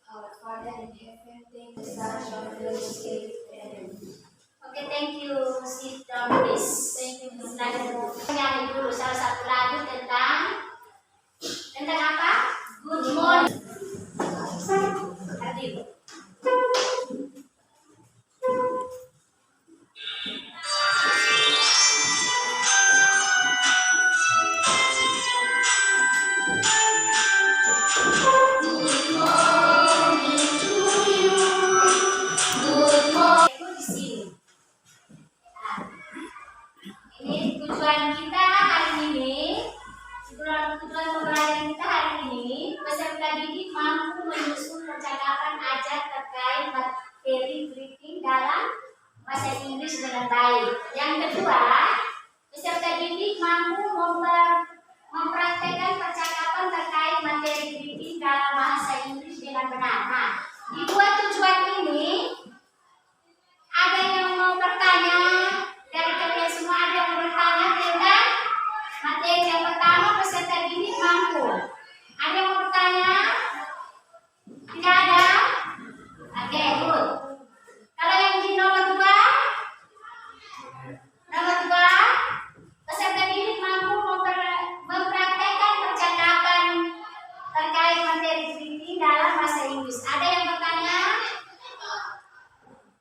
Our Father in heaven, thank you, Son, and Holy Spirit. Amen. Oke, thank you. Sit down, please. Thank you. Nyanyi dulu salah satu lagu tentang apa? Good morning. Hadir. Ini tujuan kita hari ini, tujuan pembelajaran kita hari ini, peserta didik mampu menyusun percakapan ajar terkait materi greeting dalam bahasa Inggris dengan baik. Yang kedua, peserta didik mampu mempraktekkan percakapan terkait materi greeting dalam bahasa Inggris dengan benar. Nah, di dua tujuan ini, ada yang mau bertanya? Dari kalian semua ada yang bertanya tentang materi yang pertama, peserta didik mampu. Ada yang mau bertanya? Tidak ada? Oke, good. Kalau yang di nomor dua, peserta didik mampu mempraktekkan percakapan terkait materi greeting dalam bahasa Inggris. Ada yang bertanya?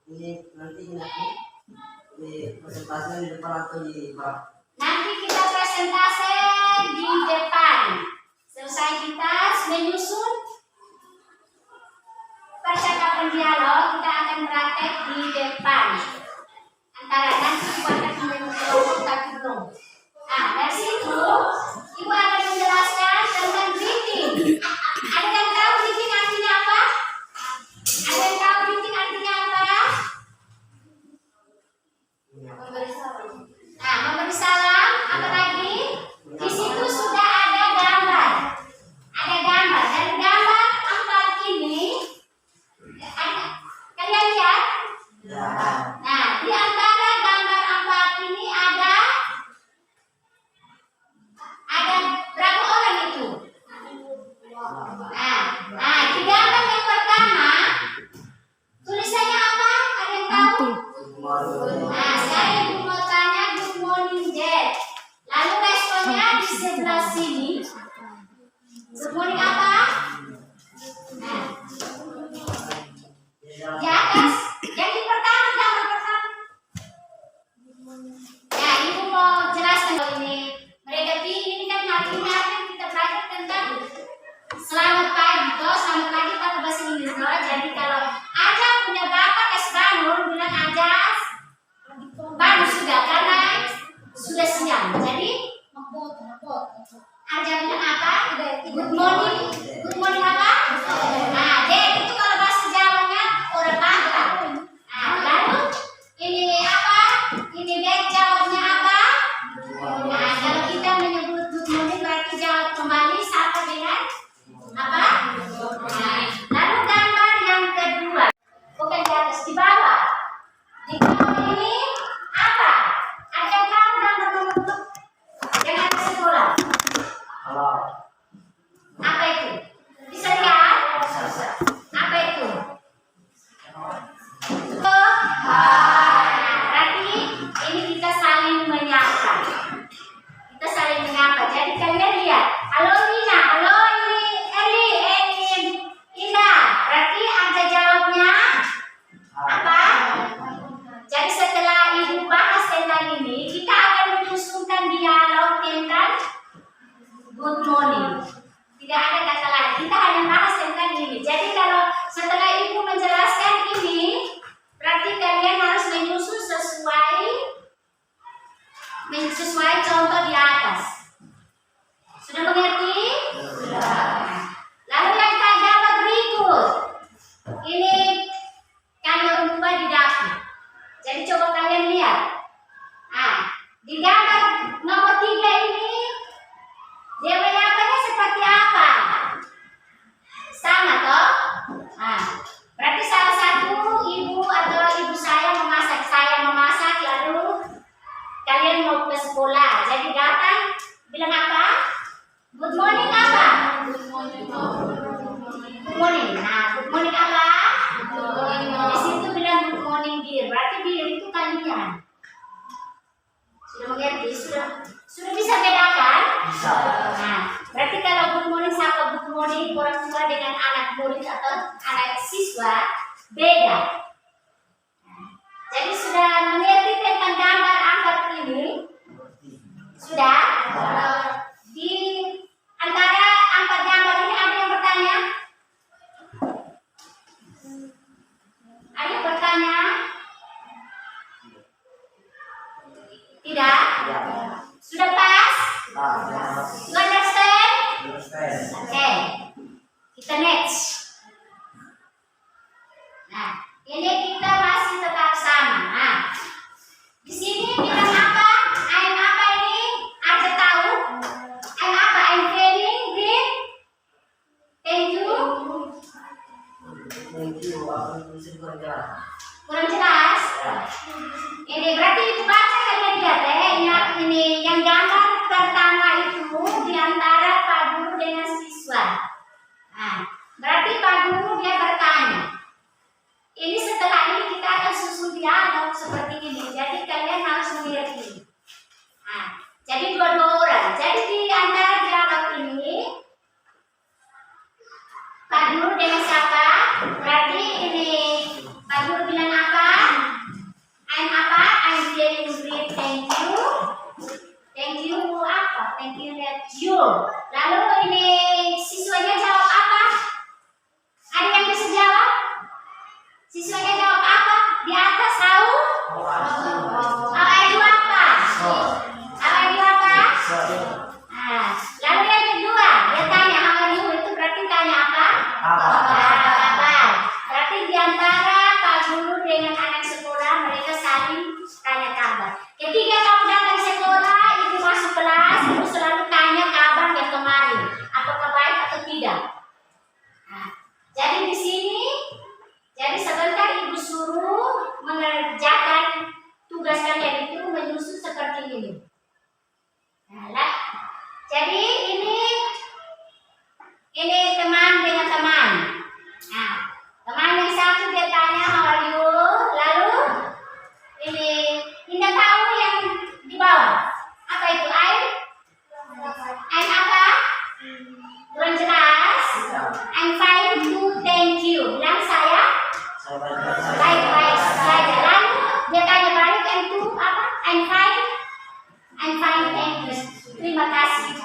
Ini nanti di presentasinya di depan atau di belakang? Nanti kita presentasi di depan. Selesai kita menyusun percakapan dialog, kita akan praktek di depan. Antara nanti ibu akan menjelaskan tapi belum. Nah, dari situ ibu akan menjelaskan tentang greeting. Ada yang tahu greeting artinya apa? Ada yang tahu greeting artinya apa? Memberi salam. Nah, memberi salam, apa lagi? Di situ sudah ada gambar. Ada gambar. Dan gambar empat ini, kalian lihat? Ya. Nah, di antara gambar empat ini ada berapa orang itu? Nah, di gambar yang pertama, tulisannya apa? Ada yang tahu? Nah, sekarang ibu mau tanya good morning Dad. Lalu responnya di sebelah sini. Good morning apa? Nah, di atas. Yang di pertama, gambar pertama. Ya, ibu mau jelaskan ini. Mereka ini kan artinya kita belajar tentang selamat pagi. Selamat pagi pakai bahasa Inggris. Jadi kalau Aja punya bapak es bangun, bilang Aja bangun sudah karena sudah siang. Jadi Aja bilang apa? Good morning. Good morning apa? Nah, Dek itu kalau bahasa Jawanya orang Batak. Nah, lalu ini apa? Ini Dek jawabnya apa? Nah, kalau kita menyebut good morning berarti jawab kembali sama dengan apa? Nah, lalu gambar yang kedua, bukan di atas, di bawah. Di bawah ini apa? Ada yang tahu gambar nomor 2? Yang ada sekolah. Halo. Apa itu? Bisa lihat? Apa itu? Berarti ini kita saling menyapa. Kita saling menyapa. Jadi kalian lihat. Halo Nina, halo Eli, Indah. Berarti Anda jawabnya apa? Jadi setelah ibu bahas tentang ini, kita akan menyusunkan dialog tentang good morning. Tidak ada kata lain. Kita hanya bahas tentang ini. Jadi kalau setelah ibu menjelaskan ini, berarti kalian harus menyusun sesuai contoh di atas. Sudah mengerti? Sudah. Lalu yang gambar berikut. Ini kami orang tua di dapur. Jadi coba kalian lihat. Nah, di gambar nomor 3 ini dia menyapanya seperti apa? murid atau anak siswa beda. Jadi sudah mengerti tentang gambar angkat ini? Sudah? Di antara angkat gambar ini ada yang bertanya? Ada yang bertanya? Tidak? Sudah pas? You understand? Okay. Kita next. Nah, ini kita masih tetap sama. Nah, di sini bilang apa? I'm apa ini? Ada tahu? I'm apa? I'm feeling great. Thank you. Thank you. Aku bisa kurang jelas. Kurang jelas? Ini berarti baca kalian lihat ini yang gambar pertama itu di antara Pak Guru dengan siswa. Nah, berarti Pak Guru dia bertanya. Ini setelah ini kita akan susun dialog seperti ini. Jadi kalian harus mengerti. Nah, jadi dua-dua orang. Jadi di antara dialog ini Pak Guru dengan siapa? Berarti ini Pak Guru bilang apa? I'm apa? I'm feeling great. Thank you. Thank you apa? Thank you that you. Lalu ini siswanya jawab apa? Ada yang bisa jawab? Siswanya jawab apa? Di atas tahu? Apa itu apa? Apa itu apa? Nah, lalu yang kedua, dia tanya how are you? Itu berarti tanya apa? Apa? Berarti di antara Pak Guru dengan anak sekolah mereka saling tanya kabar. Ketika kamu datang sekolah, ibu masuk kelas, ibu selalu tanya kabar yang kemarin, apakah baik atau tidak. Nah, jadi di sini, jadi sebentar ibu suruh mengerjakan tugas kalian itu menyusun seperti ini. Nah, jadi ini teman dengan teman. Nah, teman yang satu dia tanya how are you, lalu ini Indah tahu yang di bawah apa itu I'm apa? Kurang jelas. I'm fine too, thank you. Bilang saya baik saja. Lalu dia tanya balik itu apa? I'm fine, thank you. Terima kasih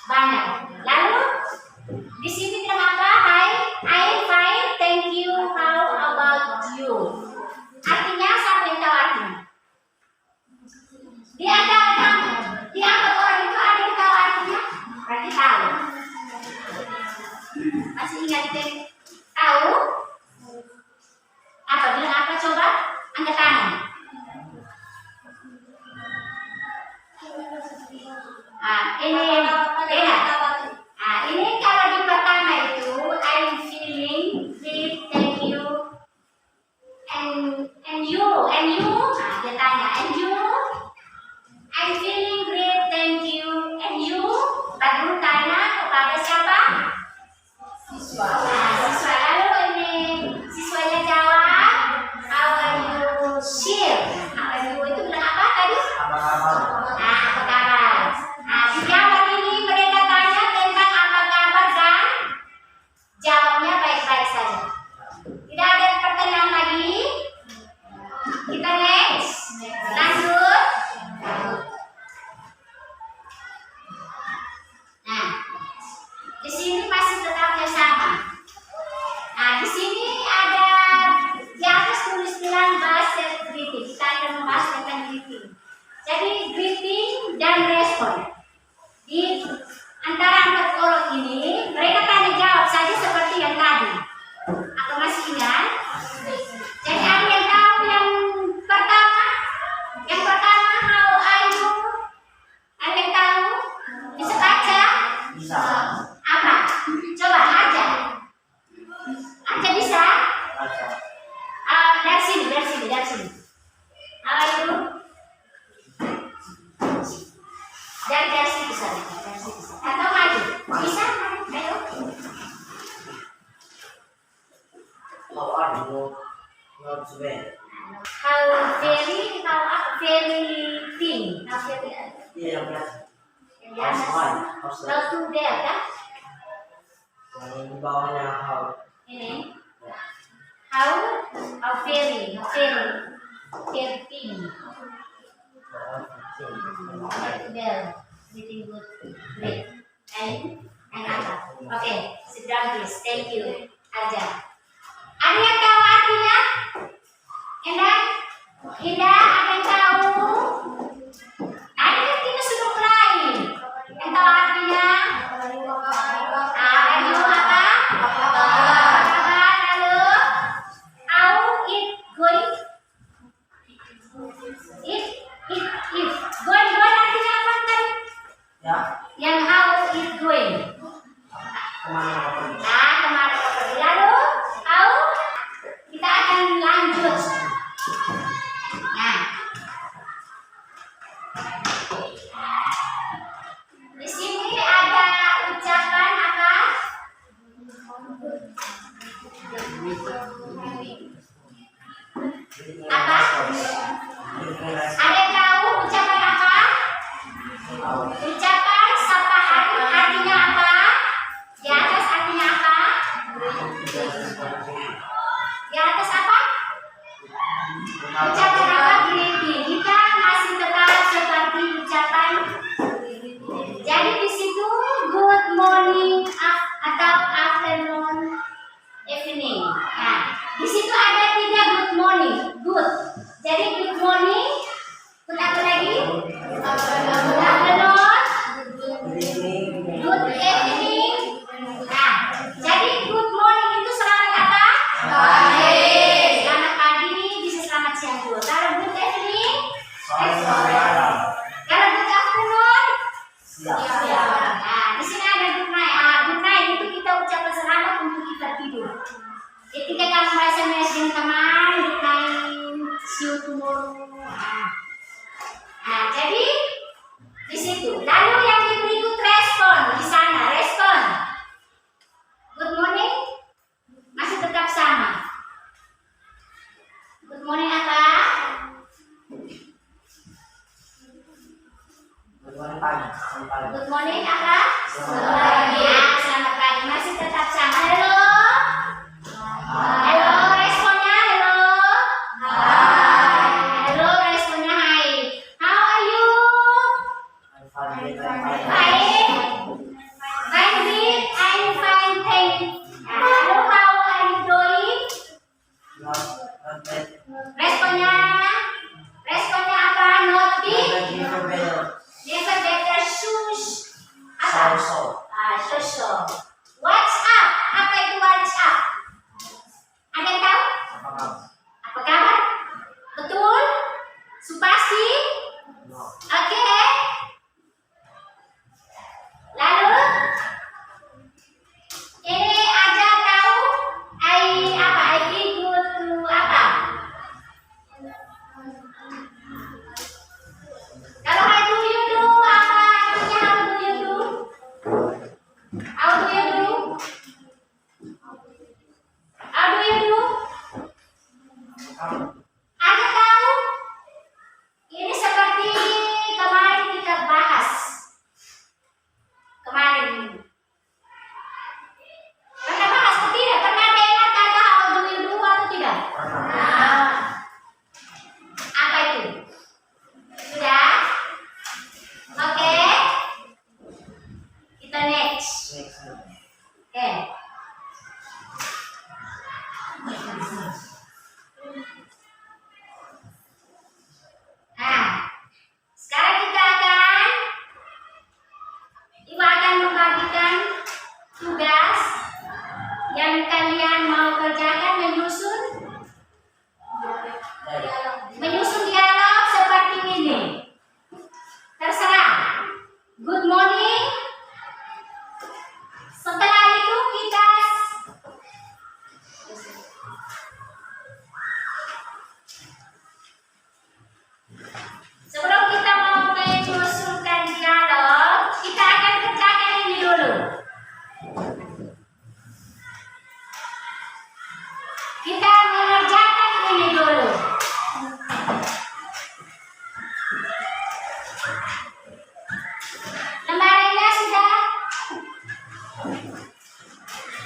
banyak. Lalu di sini bilang apa? I'm fine, thank you. How about you? Artinya siapa yang tahu artinya? Di antara orang itu ada yang tahu artinya? Berarti tahu. Masih ingat tahu? Apa bilang apa coba? Angkat tangan. Ini lihat. Ini kalau di pertama itu I'm feeling great, thank you. And you. Dia tanya and you. I'm feeling great, thank you. And you? Pak Guru tanya kepada siapa? Siswa. Siswa. Lalu ini siswanya jawab, how are you? Share. How are you? Itu bilang apa tadi? Apa kabar? Di gambar ini mereka tanya tentang apa kabar dan jawabnya baik-baik saja. Tidak ada pertanyaan lagi. Kita next. Lanjut. Nah, di sini masih tetap yang sama. Nah, di sini ada di atas tulis bilang bahasa greeting. Kita akan membahas tentang greeting. Jadi greeting dan respon. Di antara 4 orang ini, mereka tanya jawab saja seperti yang tadi. Aku masih ingat. Jadi ada yang tahu yang pertama? Yang pertama, how are you? Ada yang tahu? Bisa baca? Bisa. Apa? Coba aja. Aja bisa? Dari sini. How are you? Dari situ saja. Atau maju? Bisa? Ayo. How are you? Not bad. How very thin. How very Iya, benar. biasa. How to there kan? Yang di bawahnya how Ini. How very helping. Well, pretty good, great. And apa? Oke, sit down please. Thank you. Aja. Ada yang tahu artinya? Indah? Indah, ada yang tahu? Ada yang kita sudah mulai. Yang tahu artinya? Ayo apa? Lalu, how it going? It going artinya apa tadi? Ya, Yang how it going? kemana kau pergi? Nah, kemana kau pergi? Lalu, how? Kita akan lanjut. Nah, di sini ada ucapan apa? Apa? Ada yang tahu ucapan apa? Ucapan sapaan artinya apa? Di atas artinya apa? Di atas apa? Ucapan apa? Greeting. Kita masih tetap seperti ucapan. Jadi di situ good morning atau afternoon, evening. Nah, di situ ada 3 good morning. Good. Jadi good morning. Good apa lagi? Afternoon. Good evening. Nah, jadi good morning itu selamat apa? Pagi. Selamat pagi, bisa selamat siang juga. Kalau good evening, kalau good afternoon, siang. Nah, di sini ada good night. Good night itu kita ucapkan selamat untuk kita tidur. Ketika kamu SMS dengan teman, good night, see you tomorrow. Nah, jadi di situ. Lalu yang berikut respon di sana, respon. Good morning masih tetap sama. Good morning apa? Selamat pagi. Good morning apa? Selamat pagi. Ya, selamat pagi masih tetap sama. Halo. Halo, responnya halo. Hai. Halo, responnya hai. How are you? I'm fine. I'm Fine. fine. Fine, good. I'm fine, thank you. Halo, how are you doing? Not bad. Responnya apa? Not big. Never better. Never better shoes. Apa? So. So. What's up? Apa itu what's up? Ada yang tahu? Apa kabar? Apa kabar? Betul? Supasti? No. Oke. Lalu ini aja tahu I feel good to apa? Kalau how do you do apa artinya how do you do? How do you do? How do you do? Ada tahu? Ini seperti kemarin kita bahas. Kemarin. Pernah bahas atau tidak? Pernah dengar kata how do you do atau tidak? Nah, apa itu? Sudah? Oke. Kita next. Oke. Nah, sekarang kita Ibu akan membagikan tugas yang kalian mau kerjakan menyusun dialog seperti ini. Terserah. Good morning. Setelah itu kita sebelum kita mau menyusunkan dialog, kita akan kerjakan ini dulu. Kita mengerjakan ini dulu. Lembarannya sudah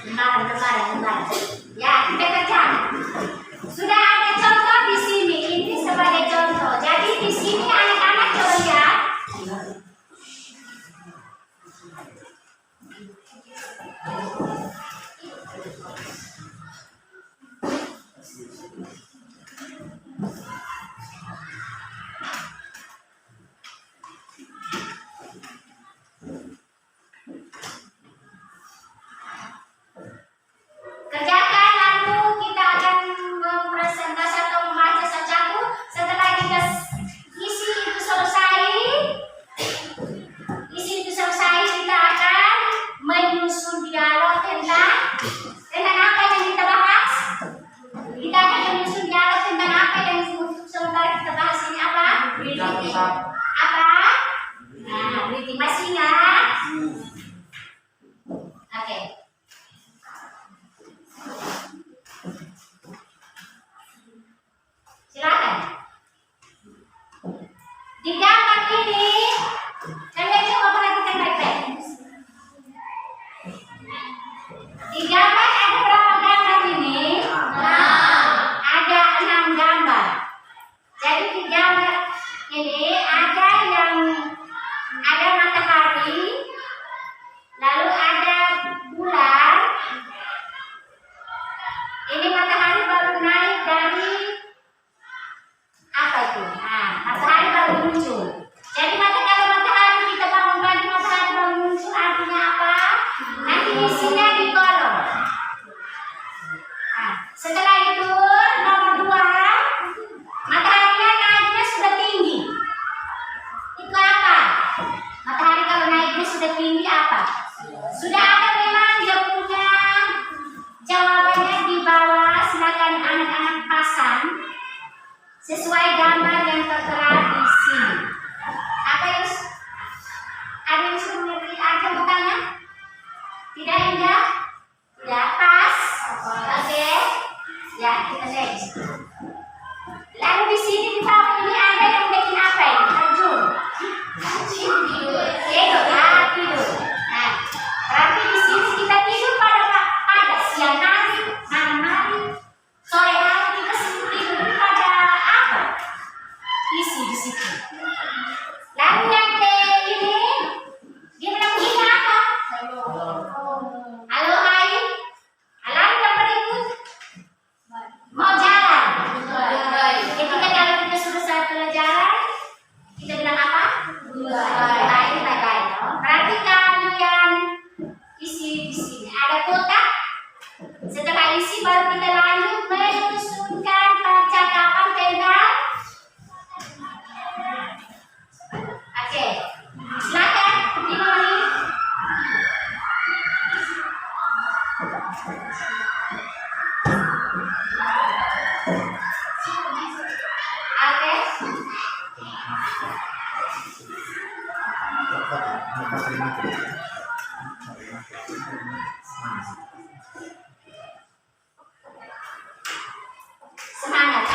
Lembaran. Ya, kita kerja. Sudah ada contoh di sini. Ini sebagai contoh. Jadi di sini anak-anak coba lihat. Kerjakan, lalu kita akan mempresentasi atau membaca satu-satu. Setelah kita isi itu selesai, kita akan menyusun dialog tentang apa yang kita bahas. Kita akan menyusun dialog tentang apa yang untuk sementara kita bahas ini apa? Apa? Nah, briefing masih ingat? Oke. Silakan. Di gambar ini, kalian coba perhatikan baik-baik. Di gambar ada berapa gambar ini? Ada 6 gambar. Jadi di gambar ini ada matahari, lalu ada bulan. Ini matahari baru naik dari apa itu? Nah, matahari baru muncul. Jadi kalau matahari kita bangun pagi matahari baru muncul artinya apa? Nanti isinya di kolom. Nah, setelah itu nomor 2, mataharinya naiknya sudah tinggi. Itu apa? Matahari kalau naiknya sudah tinggi apa? Sudah ada memang dia punya jawabannya di bawah. Silakan anak-anak pasang sesuai gambar yang tertera di sini. Ada yang sudah mengerti aja bertanya? Tidak indah? Tidak pas? Oke. Ya, kita next. Lalu di sini di bawah ini ada yang bikin apa ini? Terjun. Tidur. Tidur. Nah, berarti di sini kita tidur pada siang hari, malam hari, sore hari kita tidur pada apa? Isi di situ. Lalu yang ini dia bilang begini apa? Halo hai. Lalu yang berikut mau jalan. Ketika kalau kita selesai pelajaran kita bilang apa? Bye. Berarti kalian isi di sini ada kotak. Setelah isi baru kita lanjut menyusunkan percakapan tentang. Oke, silakan 5 menit. Oke. Semangat.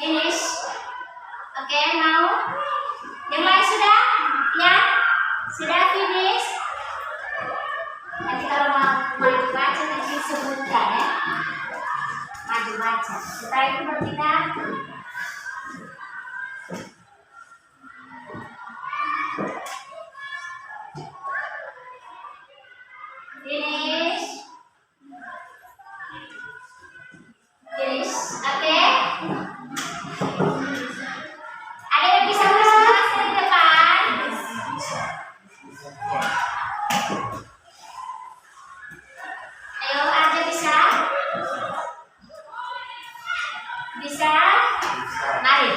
Finish. Oke, mau? Yang lain sudah? Ya? Sudah finish? Nanti kalau mau maju baca nanti sebutkan ya. Maju baca. Setelah itu baru kita finish. Finish. Oke. Ada yang bisa presentasi di depan? Ayo, ada bisa? Bisa? Mari.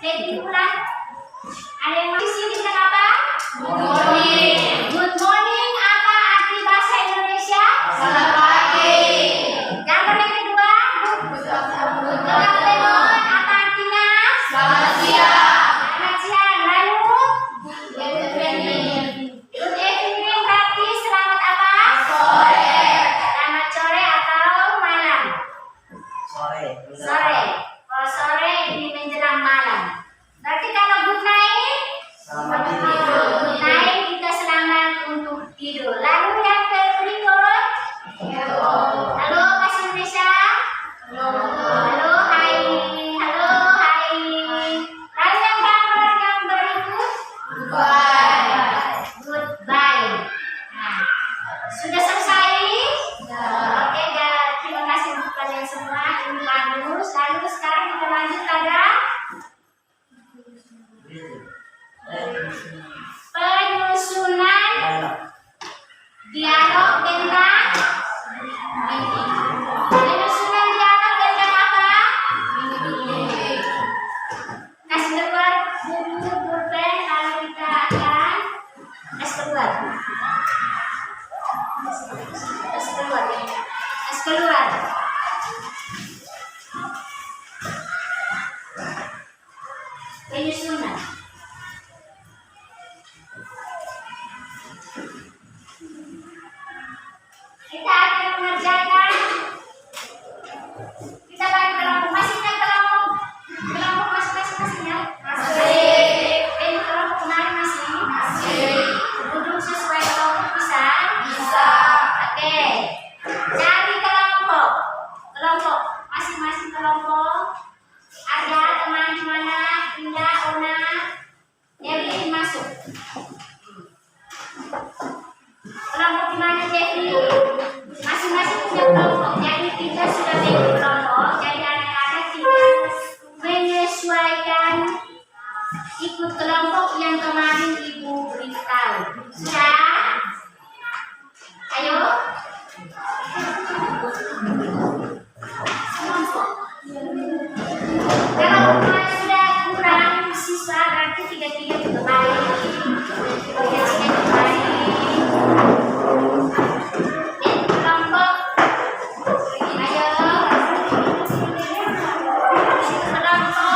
Jadi ulang. Ada yang masih sini kenapa? Good morning. Good morning apa arti bahasa Indonesia? Selamat pagi. Gambar yang kedua. Good afternoon apa artinya? Selamat siang. Selamat siang. Lalu Good evening. good evening berarti selamat apa? Sore. Selamat sore atau malam? Sore. Sore. Kalau sore ini menjelang malam. Berarti kalau good night, Selamat tidur. good night kita selamat untuk tidur. Lalu yang berikut, halo bahasa Indonesia. Halo, hai. Halo, hai. Lalu yang gambar yang berikut, Bye. goodbye. Nah, sudah selesai? Oke, terima kasih untuk kalian semua. Ini bagus. Lalu sekarang kita lanjut pada penyusunan dialog tentang penyusunan dialog tentang apa? Kasih keluar buku pulpen lalu kita akan kasih keluar. Kasih keluar ya. Kasih keluar. Penyusunan. Kita akan mengerjakan. Kita bagi kelompok kelompok masing-masing ya. Masih. Ini kelompok kemarin masih. Duduk sesuai kelompok bisa. Bisa. Oke. Cari kelompok masing-masing kelompok. Ada teman mana? Indah, Ona, Devi masuk. Kelompok di mana Devi? Masing-masing punya kelompok. Jadi kita sudah bikin kelompok. Jadi anak-anak tinggal menyesuaikan ikut kelompok yang kemarin ibu beritahu. Sudah? Ayo. Kalau sudah kurang siswa berarti tiga-tiga kembali. Tiga-tiga kembali. Kelompok. Ayo. Kelompok.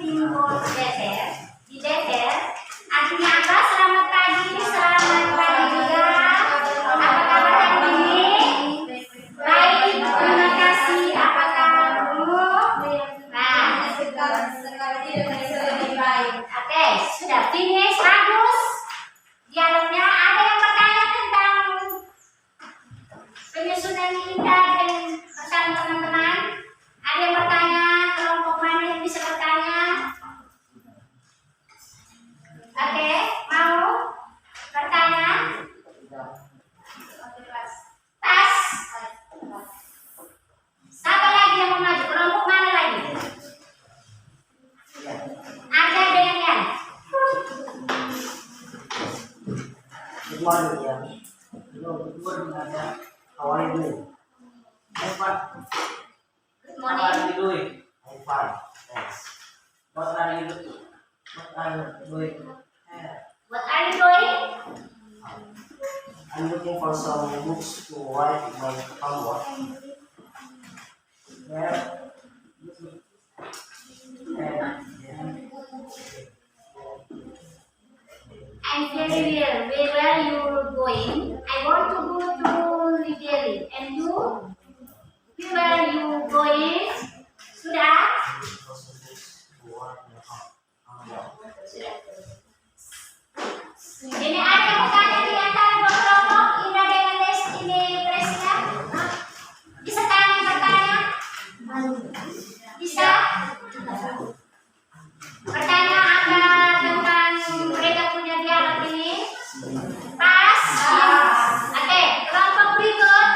simbol DTR. Di DTR artinya apa? Selamat pagi, selamat pagi juga. Apa kabar hari ini? Baik, terima kasih. Apa kabarmu? Nah, oke, sudah finish, bagus. Dialognya ada yang bertanya tentang penyusunan kita bersama teman-teman. Ada yang bertanya, kelompok mana yang bisa bertanya? Oke, mau bertanya? Tas. Siapa lagi yang mau maju? Kelompok mana lagi? Ada yang ya? Good morning, ya. Good morning, ada. How are you doing? I'm fine. Good What morning. are you doing? I'm fine, thanks. What are you doing? What are you doing? What are you doing? I'm looking for some books to write my homework. Where? I'm very well. Where are you going? I want to go to Liberia. And you? Where are you going? Sudah? Ini ada yang bertanya di antara dua kelompok. Ina dengan ini Presiden. Bisa tanya bertanya? Bisa? Bertanya apa tentang mereka punya dialog ini? Pas? Oke, kelompok berikut.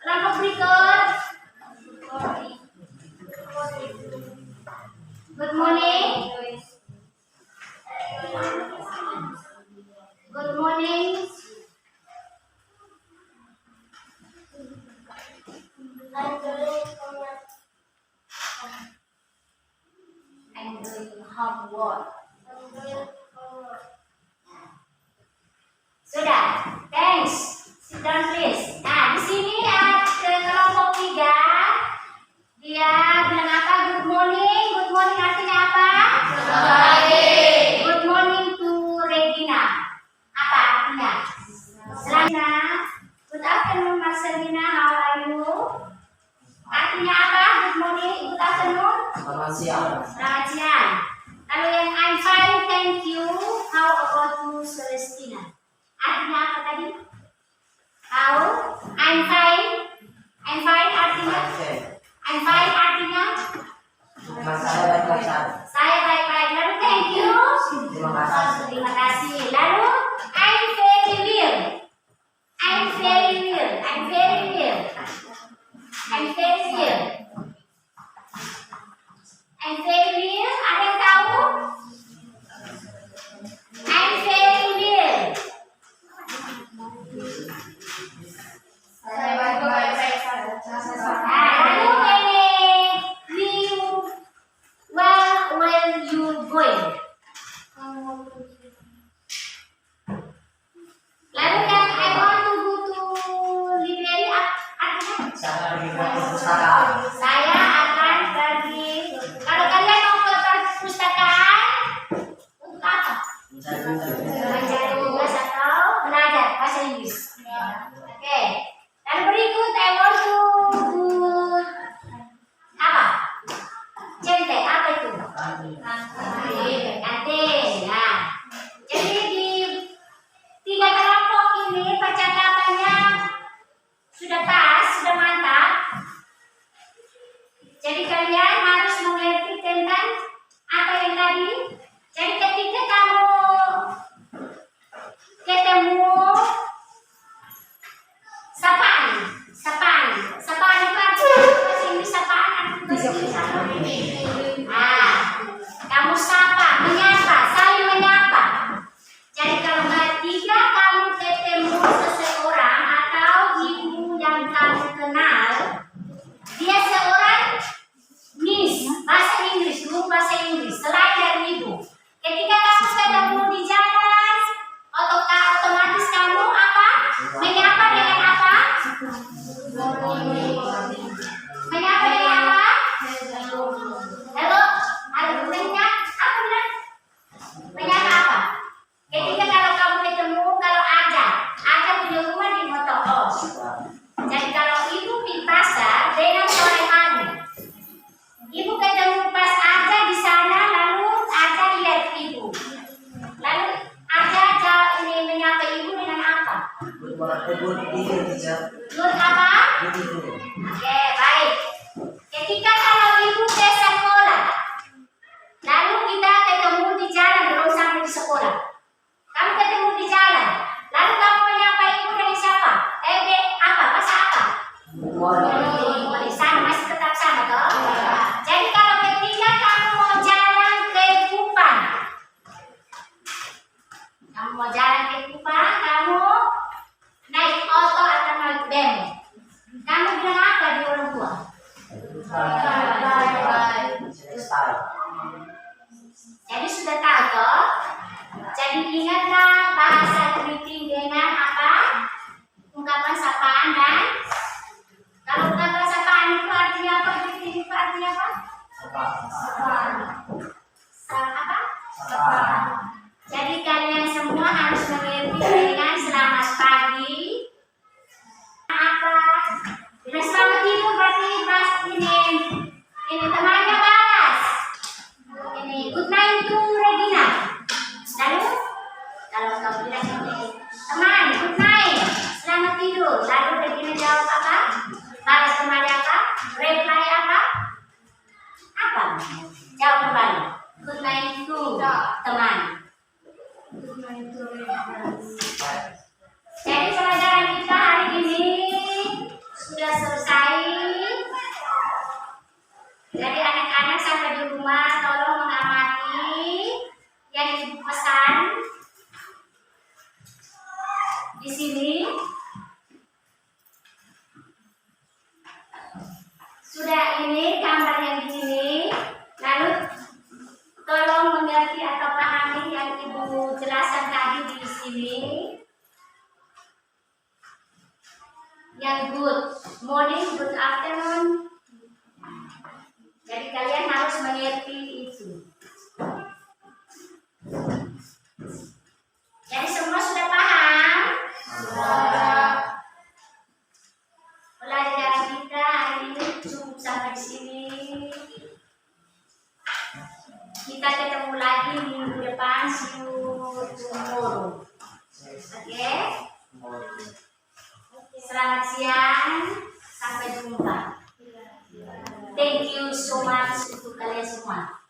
Kelompok berikut. Good morning. Good morning. I'm doing homework. Sudah, thanks. Sit down please. Nah, di sini ada kelompok 3. Dia bilang apa? Good morning. Good morning artinya apa? Good morning to Regina. Apa artinya? Selina. Good afternoon, Marcelina. How are you? Artinya apa? Good morning. Good afternoon. Selamat siang. Selamat siang. Lalu yang I'm fine, thank you. How about you, Celestina? Artinya apa tadi? How? I'm fine. I'm fine artinya? Oke. I'm fine artinya? Mas saya baik-baik saja. Saya baik-baik. Lalu thank you. Terima kasih. Terima kasih. Lalu I'm very well. I'm very well. I'm very well. I'm very well. I'm very well. Ada yang tahu? I'm very well. Saya baik-baik saja. Lalu where you going? Lalu yang I want to go to Liberia artinya? Saya pergi ke perpustakaan. Saya akan pergi. Kalau kalian mau ke perpustakaan, untuk apa? Mencari tugas atau belajar bahasa Inggris. Oke. Dan berikut I want to apa? Cente, apa itu? Kantin. Nah, jadi di 3 kelompok ini percakapannya sudah pas, sudah mantap. Jadi kalian harus mengerti tentang apa yang tadi. Jadi ketika kamu ketemu sapaan itu bahasa Inggris sapaan artinya bahasa Inggris. Kamu sapa, menyapa, saling menyapa. Jadi kalau ketika kamu ketemu seseorang atau ibu yang kamu kenal, dia seorang Miss bahasa Inggris, guru bahasa Inggris selain dari ibu. Ketika kamu ketemu di jalan, otomatis kamu apa? Menyapa dengan apa? Menyapa dengan apa? Hello. Bye. Selesai. Jadi sudah tahu toh? Jadi ingatlah bahasa greeting dengan apa? Ungkapan sapaan dan kalau ungkapan sapaan itu artinya apa? Greeting itu artinya apa? Apa? Jadi kalian semua harus mengerti dengan selamat pagi. Apa? Bila selamat tidur berarti ini temannya balas. Ini good night to Regina. Lalu kalau kamu bilang ini teman good night, selamat tidur. Lalu Regina jawab apa? Balas temannya apa? Reply apa? Apa? Jawab kembali. Good night to teman. Jadi pelajaran kita hari ini sudah selesai. Jadi anak-anak sampai di rumah tolong mengamati yang ibu pesan di sini. Sudah ini gambar yang di sini. Lalu tolong mengerti atau pahami yang ibu jelaskan tadi di sini. Yang good morning, good afternoon. Jadi kalian harus mengerti itu. Jadi semua sudah paham? Pelajaran kita hari ini cukup sampai di sini. Kita ketemu lagi minggu depan, see you tomorrow. Oke? Selamat siang, sampai jumpa. Thank you so much untuk kalian semua.